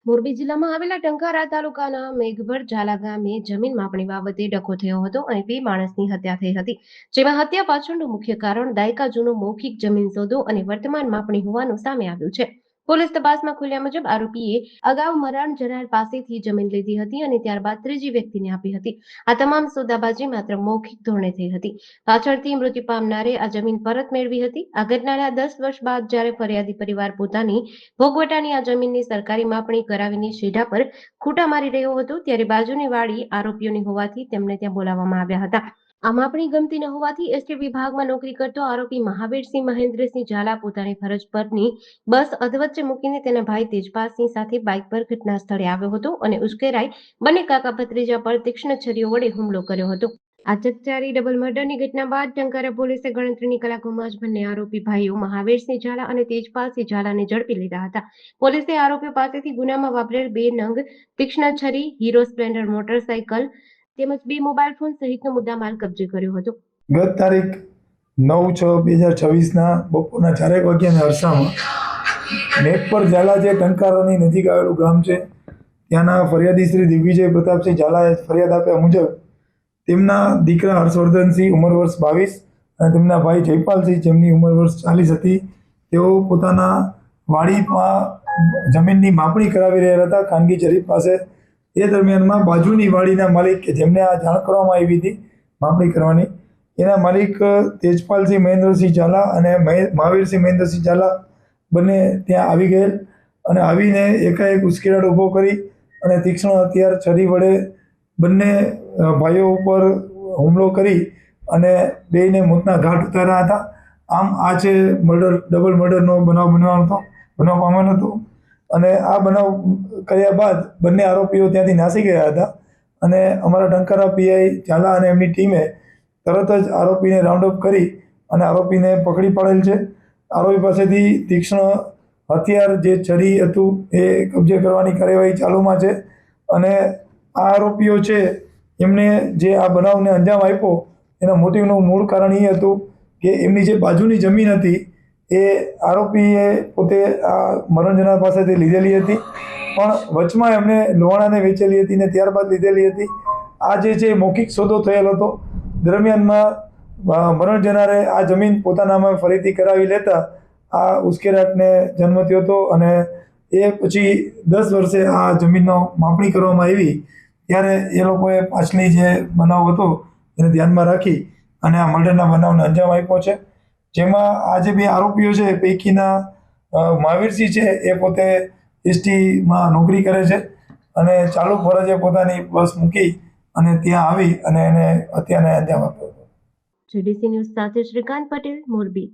મોરબી જિલ્લામાં આવેલા ટંકારા તાલુકાના મેઘભર ઝાલા ગામે જમીન માપણી બાબતે ડખો થયો હતો અને 2 માણસની હત્યા થઈ હતી, જેમાં હત્યા પાછળનું મુખ્ય કારણ દાયકા જૂનો મૌખિક જમીન સોદો અને વર્તમાન માપણી હોવાનું સામે આવ્યું છે. પોલીસ તપાસમાં ખુલ્યા મુજબ આરોપીએ અગાઉ મરણ જનાર પાસેથી જમીન લીધી હતી અને ત્યારબાદ ત્રીજી વ્યક્તિને આપી હતી. આ તમામ સોદાબાજી માત્ર મૌખિક ધોરણે થઈ હતી. પાછળથી મૃત્યુ પામનારે આ જમીન પરત મેળવી હતી. આ ઘટનાના 10 વર્ષ બાદ જ્યારે ફરિયાદી પરિવાર પોતાની ભોગવટાની આ જમીનની સરકારી માપણી કરાવીને શેઢા પર ખૂંટા મારી રહ્યો હતો, ત્યારે બાજુની વાડી આરોપીઓની હોવાથી તેમને ત્યાં બોલાવવામાં આવ્યા હતા. આ માપણી ગમતી ન હોવાથી એસટી વિભાગમાં નોકરી કરતો આરોપી મહાવીરસિંહ મહેન્દ્રસિંહ ઝાલા પોતાની ફરજ પરની બસ અધવચ્ચે મૂકીને તેના ભાઈ તેજપાલસિંહ સાથે બાઇક પર ઘટના સ્થળે આવ્યો હતો અને ઉશ્કેરાઈ બંને કાકા ભત્રીજા પર તીક્ષ્ણ છરીઓ વડે હુમલો કર્યો હતો. આ ચકચારી ડબલ મર્ડરની ઘટના બાદ ટંકારા પોલીસે ગણતરીની કલાકોમાં જ બંને આરોપી ભાઈઓ મહાવીરસિંહ ઝાલા અને તેજપાલસિંહ ઝાલાને ઝડપી લીધા હતા. પોલીસે આરોપીઓ પાસેથી ગુનામાં વાપરેલ 2 નંગ તીક્ષ્ણ છરી, હીરો સ્પ્લેન્ડર મોટરસાયકલ તેમજ 2 મોબાઈલ ફોન સહિતનો મુદ્દામાલ કબજે કર્યો હતો. ગત તારીખ 9/6/2024ના બપોરના 4 વાગ્યાના અરસામાં મેઘપર ઝાલા જે ટંકારાની નજીક આવેલું ગામ છે, ત્યાંના ફરિયાદી શ્રી દિગ્વિજય પ્રતાપસિંહ ઝાલાએ ફરિયાદ આપ્યા મુજબ તેમના દીકરા હર્ષવર્ધનસિંહ ઉંમર વર્ષ 22 અને તેમના ભાઈ જયપાલસિંહ જેમની ઉંમર વર્ષ 40 હતી, તેઓ પોતાના વાડીમાં જમીનની માપણી કરાવી રહ્યા હતા ખાનગી જરીપ પાસે. એ દરમિયાનમાં બાજુની વાડીના માલિક કે જેમને આ જાણ કરવામાં આવી હતી માપણી કરવાની, એના માલિક તેજપાલસિંહ મહેન્દ્રસિંહ ઝાલા અને મહાવીરસિંહ મહેન્દ્રસિંહ ઝાલા બંને ત્યાં આવી ગયેલ અને આવીને એકાએક ઉશ્કેરાટ ઊભો કરી અને તીક્ષ્ણ હથિયાર છરી વડે બંને ભાઈઓ ઉપર હુમલો કરી અને બેયને મોતના ઘાટ ઉતાર્યા હતા. આમ આ છે ડબલ મર્ડરનો બનાવ પામેલ હતો અને આ બનાવ કર્યા બાદ બંને આરોપીઓ ત્યાંથી નાસી ગયા હતા અને અમારા ટંકારા પીઆઈ ઝાલા અને એમની ટીમે તરત જ આરોપીને રાઉન્ડ અપ કરી અને આરોપીને પકડી પાડેલ છે. આરોપી પાસેથી તીક્ષ્ણ હથિયાર જે છરી હતું એ કબજે કરવાની કાર્યવાહી ચાલુમાં છે અને આ આરોપીઓ છે એમને જે આ બનાવને અંજામ આપ્યો એના મોટિવનું મૂળ કારણ એ હતું કે એમની જે બાજુની જમીન હતી એ આરોપીએ પોતે આ મરણ જનાર પાસેથી લીધેલી હતી, પણ વચમાં એમણે લોહાણાને વેચેલી હતી ને ત્યારબાદ લીધેલી હતી. આ જે છે મૌખિક સોદો થયેલો હતો. દરમિયાનમાં મરણ જનારે આ જમીન પોતાના નામે ફરીથી કરાવી લેતા આ ઉશ્કેરાટને જન્મ થયો હતો અને એ પછી 10 વર્ષે આ જમીનનો માપણી કરવામાં આવી ત્યારે એ લોકોએ પાછલી જે બનાવ હતો એને ધ્યાનમાં રાખી અને આ મર્ડરના બનાવને અંજામ આપ્યો છે. જેમાં આ જે 2 આરોપીઓ છે પૈકીના મહાવીરસિંહ છે એ પોતે એસટીમાં નોકરી કરે છે અને ચાલુ ફરજે પોતાની બસ મૂકી અને ત્યાં આવી અને એને હત્યાને અંજામ આપ્યો હતો. જીડીસી ન્યૂઝ સાથે શ્રીકાંત પટેલ, મોરબી.